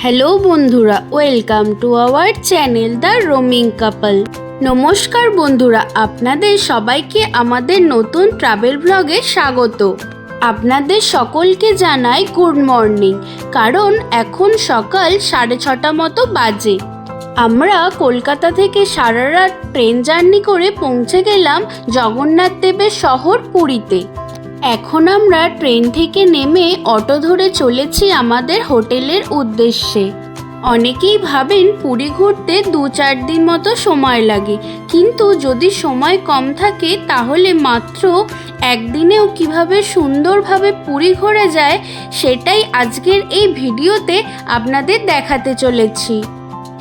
Hello বন্ধুরা, welcome to our channel the roaming couple. নমস্কার বন্ধুরা, আপনাদের সবাইকে আমাদের নতুন ট্রাভেল ব্লগে স্বাগত। আপনাদের সকলকে জানাই গুড মর্নিং, কারণ এখন সকাল 6:30 মতো বাজে। আমরা কলকাতা থেকে সারা রাত ট্রেন জার্নি করে পৌঁছে গেলাম জগন্নাথ দেবের শহর পুরীতে। এখন আমরা ট্রেন থেকে নেমে অটো ধরে চলেছি আমাদের হোটেলের উদ্দেশ্যে। অনেকেই ভাবেন পুরী ঘুরতে 2-4 দিন মতো সময় লাগে, কিন্তু যদি সময় কম থাকে তাহলে মাত্র একদিনেও কিভাবে সুন্দরভাবে পুরী ঘোরা যায় সেটাই আজকের এই ভিডিওতে আপনাদের দেখাতে চলেছি।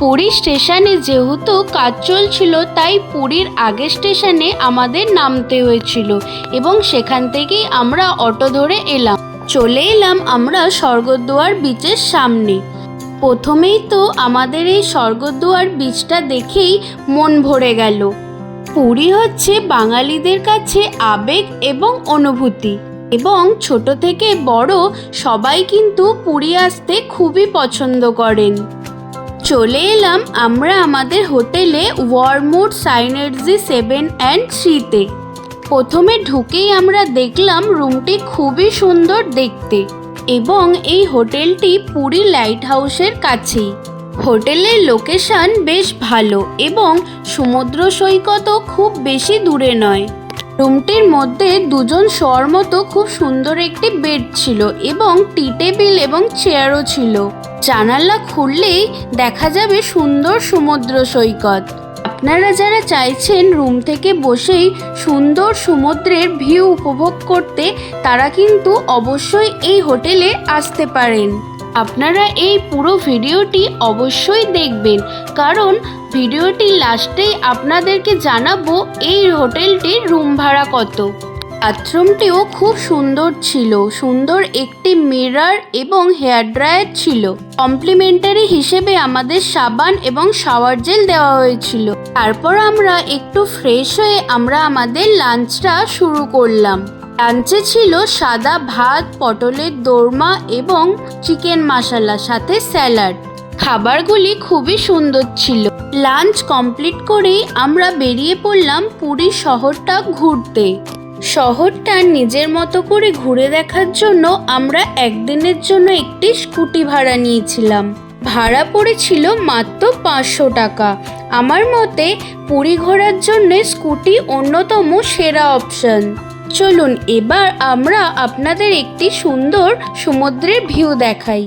পুরী স্টেশনে যেহেতু কাজ চলছিল, তাই পুরীর আগের স্টেশনে আমাদের নামতে হয়েছিল এবং সেখান থেকেই আমরা অটো ধরে চলে এলাম আমরা স্বর্গদ্বার বিচের সামনে। প্রথমেই তো আমাদের এই স্বর্গদ্বার বিচটা দেখেই মন ভরে গেল। পুরী হচ্ছে বাঙালিদের কাছে আবেগ এবং অনুভূতি, এবং ছোট থেকে বড় সবাই কিন্তু পুরী আসতে খুবই পছন্দ করেন। চলে এলাম আমরা আমাদের হোটেলে ওয়ারমুড সাইনার্জি 7 and 3-তে। প্রথমে ঢুকেই আমরা দেখলাম রুমটি খুবই সুন্দর দেখতে, এবং এই হোটেলটি পুরী লাইট হাউসের কাছেই। হোটেলের লোকেশন বেশ ভালো এবং সমুদ্র সৈকতও খুব বেশি দূরে নয়। রুমটির মধ্যে 2 জন শোয়ার মতো খুব সুন্দর একটি বেড ছিল এবং টি টেবিল এবং চেয়ারও ছিল। জানালা খুললেই দেখা যাবে সুন্দর সমুদ্র সৈকত। আপনারা যারা চাইছেন রুম থেকে বসেই সুন্দর সমুদ্রের ভিউ উপভোগ করতে, তারা কিন্তু অবশ্যই এই হোটেলে আসতে পারেন। আপনারা এই পুরো ভিডিওটি অবশ্যই দেখবেন, কারণ ভিডিওটির লাস্টেই আপনাদেরকে জানাবো এই হোটেলটির রুম ভাড়া কত। বাথরুমটিও খুব সুন্দর ছিল, সুন্দর একটি মিরর এবং হেয়ার ড্রায়ার ছিল। কমপ্লিমেন্টারি হিসেবে আমাদের সাবান এবং শাওয়ার জেল দেওয়া হয়েছিল। তারপর আমরা একটু ফ্রেশ হয়ে আমরা আমাদের লাঞ্চটা শুরু করলাম। লাঞ্চে ছিল সাদা ভাত, পটলের দোরমা এবং চিকেন মশলা, সাথে স্যালাড। খাবারগুলি খুবই সুন্দর ছিল। লাঞ্চ কমপ্লিট করেই আমরা বেরিয়ে পড়লাম পুরী শহরটা ঘুরতে। শহরটা নিজের মতো করে ঘুরে দেখার জন্য আমরা একদিনের জন্য একটি স্কুটি ভাড়া নিয়েছিলাম। ভাড়া পড়েছিল মাত্র 500 টাকা। আমার মতে পুরী ঘোরার জন্য স্কুটি অন্যতম সেরা অপশন। চলুন এবার আমরা আপনাদের একটি সুন্দর সমুদ্রের ভিউ দেখাই।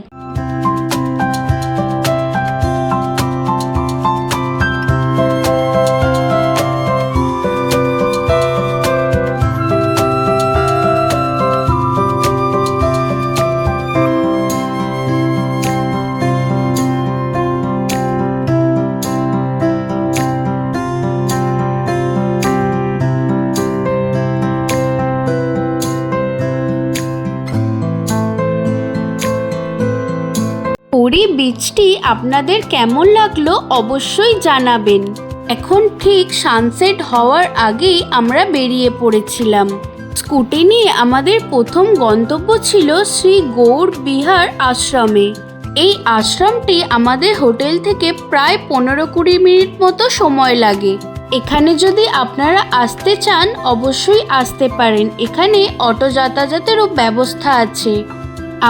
পুরী বিচটি আপনাদের কেমন লাগলো অবশ্যই জানাবেন। এখন ঠিক সানসেট হওয়ার আগেই আমরা বেরিয়ে পড়েছিলাম। স্কুটি নিয়ে আমাদের প্রথম গন্তব্য ছিল শ্রী গৌর বিহার আশ্রমে। এই আশ্রমটি আমাদের হোটেল থেকে প্রায় 15-20 মিনিট মতো সময় লাগে। এখানে যদি আপনারা আসতে চান অবশ্যই আসতে পারেন। এখানে অটো যাতায়াতেরও ব্যবস্থা আছে।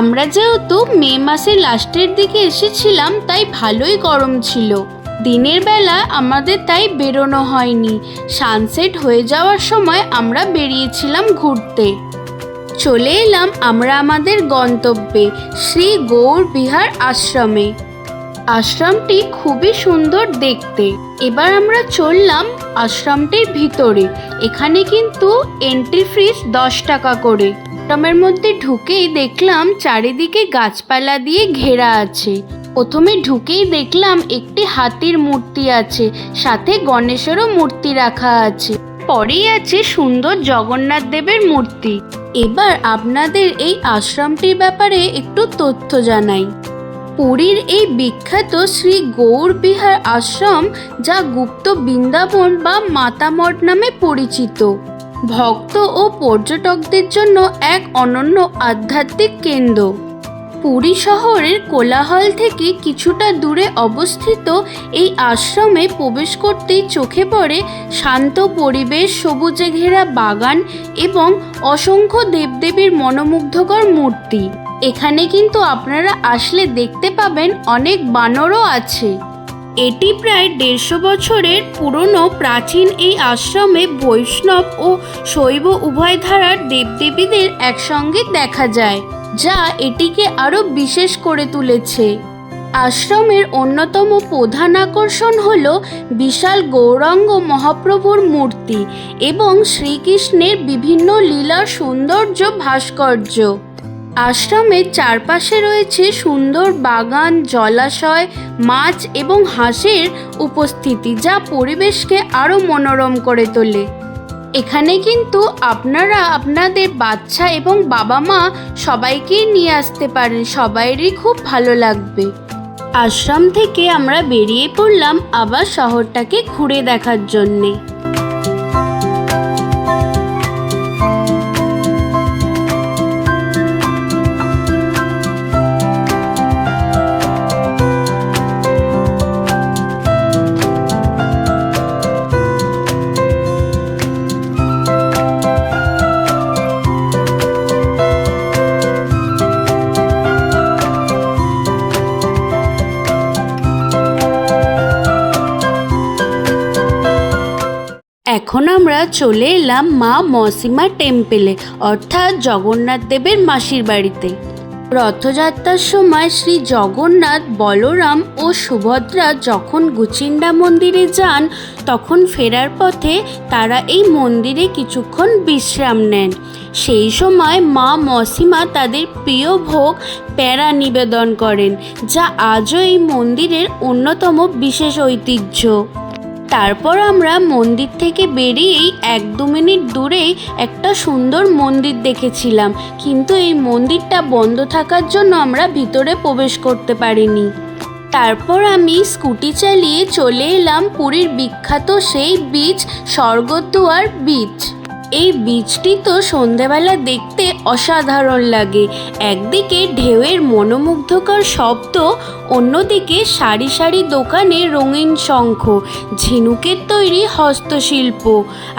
আমরা যেহেতু মে মাসের লাস্টের দিকে এসেছিলাম, তাই ভালোই গরম ছিল। দিনের বেলা আমাদের তাই বেরোনো হয়নি। সানসেট হয়ে যাওয়ার সময় আমরা বেরিয়েছিলাম ঘুরতে। চলে এলাম আমরা আমাদের গন্তব্যে, শ্রী গৌর বিহার আশ্রমে। আশ্রমটি খুবই সুন্দর দেখতে। এবার আমরা চললাম আশ্রমটির ভিতরে। এখানে কিন্তু এন্ট্রি ফিস 10 টাকা করে। আশ্রমের মধ্যে ঢুকেই দেখলাম চারিদিকে গাছপালা দিয়ে ঘেরা আছে। প্রথমে ঢুকেই দেখলাম একটি হাতির মূর্তি আছে, সাথে গণেশেরও মূর্তি রাখা আছে। পরেই আছে সুন্দর জগন্নাথ দেবের মূর্তি। এবার আপনাদের এই আশ্রমটির ব্যাপারে একটু তথ্য জানাই। পুরীর এই বিখ্যাত শ্রী গৌর বিহার আশ্রম, যা গুপ্ত বৃন্দাবন বা মাতামঠ নামে পরিচিত, ভক্ত ও পর্যটকদের জন্য এক অনন্য আধ্যাত্মিক কেন্দ্র। পুরী শহরের কোলাহল থেকে কিছুটা দূরে অবস্থিত এই আশ্রমে প্রবেশ করতেই চোখে পড়ে শান্ত পরিবেশ, সবুজে ঘেরা বাগান এবং অসংখ্য দেবদেবীর মনোমুগ্ধকর মূর্তি। এখানে কিন্তু আপনারা আসলে দেখতে পাবেন অনেক বানরও আছে। এটি প্রায় 150 বছরের পুরনো প্রাচীন এই আশ্রমে বৈষ্ণব ও শৈব উভয় ধারার দেবদেবীদের একসঙ্গে দেখা যায়, যা এটিকে আরও বিশেষ করে তুলেছে। আশ্রমের অন্যতম প্রধান আকর্ষণ হল বিশাল গৌরাঙ্গ মহাপ্রভুর মূর্তি এবং শ্রীকৃষ্ণের বিভিন্ন লীলার সৌন্দর্য ভাস্কর্য। আশ্রমের চারপাশে রয়েছে সুন্দর বাগান, জলাশয়, মাছ এবং হাঁসের উপস্থিতি, যা পরিবেশকে আরও মনোরম করে তোলে। এখানে কিন্তু আপনারা আপনাদের বাচ্চা এবং বাবা মা সবাইকেই নিয়ে আসতে পারেন, সবাইয়েরই খুব ভালো লাগবে। আশ্রম থেকে আমরা বেরিয়ে পড়লাম আবার শহরটাকে ঘুরে দেখার জন্যে। এখন আমরা চলে এলাম মা মৌসিমা টেম্পেলে, অর্থাৎ জগন্নাথ দেবের মাসির বাড়িতে। রথযাত্রার সময় শ্রী জগন্নাথ, বলরাম ও সুভদ্রা যখন গুচিন্ডা মন্দিরে যান, তখন ফেরার পথে তারা এই মন্দিরে কিছুক্ষণ বিশ্রাম নেন। সেই সময় মা মৌসিমা তাদের প্রিয় ভোগ প্যাঁড়া নিবেদন করেন, যা আজও এই মন্দিরের অন্যতম বিশেষ ঐতিহ্য। তারপর আমরা মন্দির থেকে বেরিয়েই 1-2 মিনিট দূরেই একটা সুন্দর মন্দির দেখেছিলাম, কিন্তু এই মন্দিরটা বন্ধ থাকার জন্য আমরা ভিতরে প্রবেশ করতে পারিনি। তারপর আমি স্কুটি চালিয়ে চলে এলাম পুরীর বিখ্যাত সেই বিচ, স্বর্গদুয়ার বিচ। এই বিচটি তো সন্ধেবেলা দেখতে অসাধারণ লাগে। একদিকে ঢেউয়ের মনোমুগ্ধকর শব্দ, অন্যদিকে সারি সারি দোকানে রঙিন শঙ্খ, ঝিনুকের তৈরি হস্তশিল্প,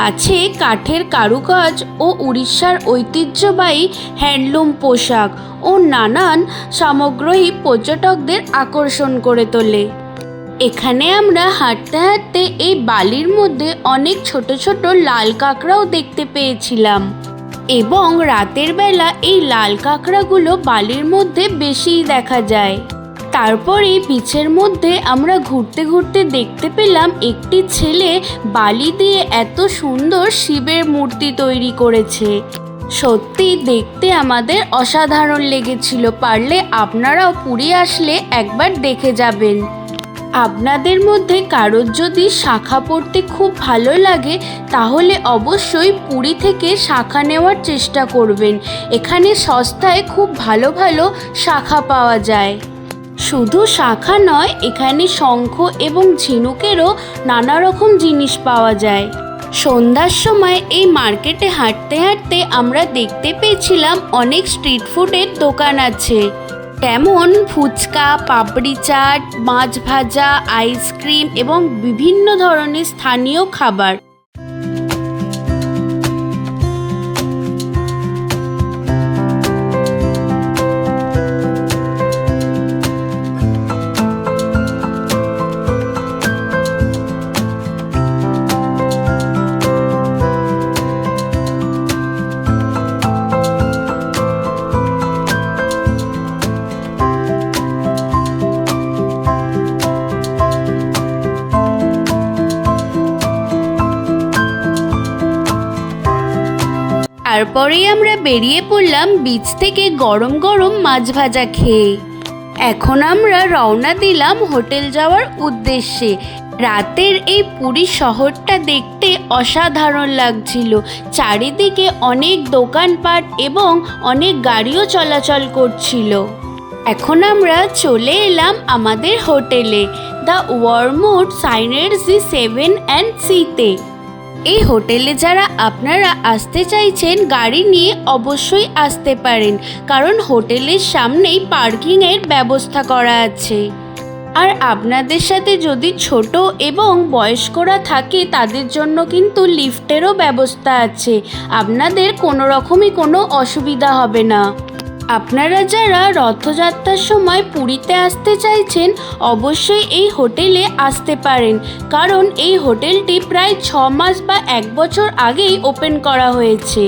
আছে কাঠের কারুকাজ ও উড়িষ্যার ঐতিহ্যবাহী হ্যান্ডলুম পোশাক ও নানান সামগ্রী পর্যটকদের আকর্ষণ করে তোলে। এখানে আমরা হাঁটতে হাঁটতে এই বালির মধ্যে অনেক ছোট ছোট লাল কাঁকড়াও দেখতে পেয়েছিলাম, এবং রাতের বেলা এই লাল কাঁকড়াগুলো বালির মধ্যে বেশিই দেখা যায়। তারপর এই বিচের মধ্যে আমরা ঘুরতে ঘুরতে দেখতে পেলাম একটি ছেলে বালি দিয়ে এত সুন্দর শিবের মূর্তি তৈরি করেছে। সত্যি দেখতে আমাদের অসাধারণ লেগেছিল। পারলে আপনারাও পুরী আসলে একবার দেখে যাবেন। আপনাদের মধ্যে কারোর যদি শাঁখা পরতে খুব ভালো লাগে, তাহলে অবশ্যই পুরী থেকে শাঁখা নেওয়ার চেষ্টা করবেন। এখানে সস্তায় খুব ভালো ভালো শাঁখা পাওয়া যায়। শুধু শাঁখা নয়, এখানে শঙ্খ এবং ঝিনুকেরও নানা রকম জিনিস পাওয়া যায়। সন্ধ্যার সময় এই মার্কেটে হাঁটতে হাঁটতে আমরা দেখতে পেয়েছিলাম অনেক স্ট্রিট ফুডের দোকান আছে, যেমন ফুচকা, পাপড়ি চাট, মাছ ভাজা, আইসক্রিম এবং বিভিন্ন ধরনের স্থানীয় খাবার। তারপরেই আমরা বেরিয়ে পড়লাম বিচ থেকে গরম গরম মাছ ভাজা খেয়ে। এখন আমরা রওনা দিলাম হোটেল যাওয়ার উদ্দেশ্যে। রাতের এই পুরী শহরটা দেখতে অসাধারণ লাগছিল। চারিদিকে অনেক দোকানপাট এবং অনেক গাড়িও চলাচল করছিল। এখন আমরা চলে এলাম আমাদের হোটেলে, দ্য ওয়ারমুড সাইনার্জি 7 অ্যান্ড সিতে। এই হোটেলে যারা আপনারা আসতে চাইছেন গাড়ি নিয়ে অবশ্যই আসতে পারেন, কারণ হোটেলের সামনেই পার্কিংয়ের ব্যবস্থা করা আছে। আর আপনাদের সাথে যদি ছোট এবং বয়স্করা থাকে তাদের জন্য কিন্তু লিফটেরও ব্যবস্থা আছে, আপনাদের কোনো রকমই কোনো অসুবিধা হবে না। আপনারা যারা রথযাত্রার সময় পুরীতে আসতে চাইছেন অবশ্যই এই হোটেলে আসতে পারেন, কারণ এই হোটেলটি প্রায় 6 মাস বা 1 বছর আগেই ওপেন করা হয়েছে।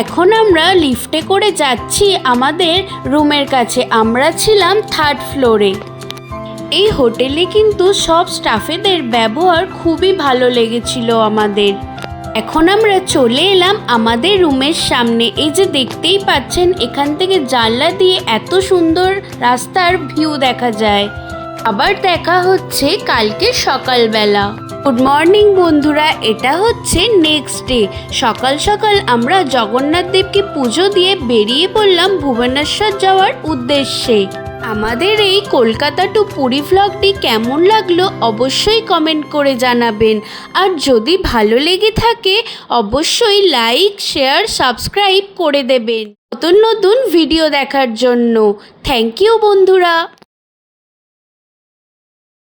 এখন আমরা লিফটে করে যাচ্ছি আমাদের রুমের কাছে। আমরা ছিলাম 3rd ফ্লোরে। এই হোটেলে কিন্তু সব স্টাফেদের ব্যবহার খুবই ভালো লেগেছিল আমাদের। এখন আমরা চলে এলাম আমাদের রুমের সামনে। এই যে দেখতেই পাচ্ছেন এখান থেকে জানলা দিয়ে এত সুন্দর রাস্তার ভিউ দেখা যায়। আবার দেখা হচ্ছে কালকে সকালবেলা। গুড মর্নিং বন্ধুরা, এটা হচ্ছে নেক্সট ডে। সকাল সকাল আমরা জগন্নাথ দেবকে পুজো দিয়ে বেরিয়ে পড়লাম ভুবনেশ্বর যাওয়ার উদ্দেশ্যে। আমাদের এই কলকাতা টু পুরী ভ্লগটি কেমন লাগলো অবশ্যই কমেন্ট করে জানাবেন। আর যদি ভালো লেগে থাকে অবশ্যই লাইক, শেয়ার, সাবস্ক্রাইব করে দেবেন নতুন নতুন ভিডিও দেখার জন্য। থ্যাংক ইউ বন্ধুরা।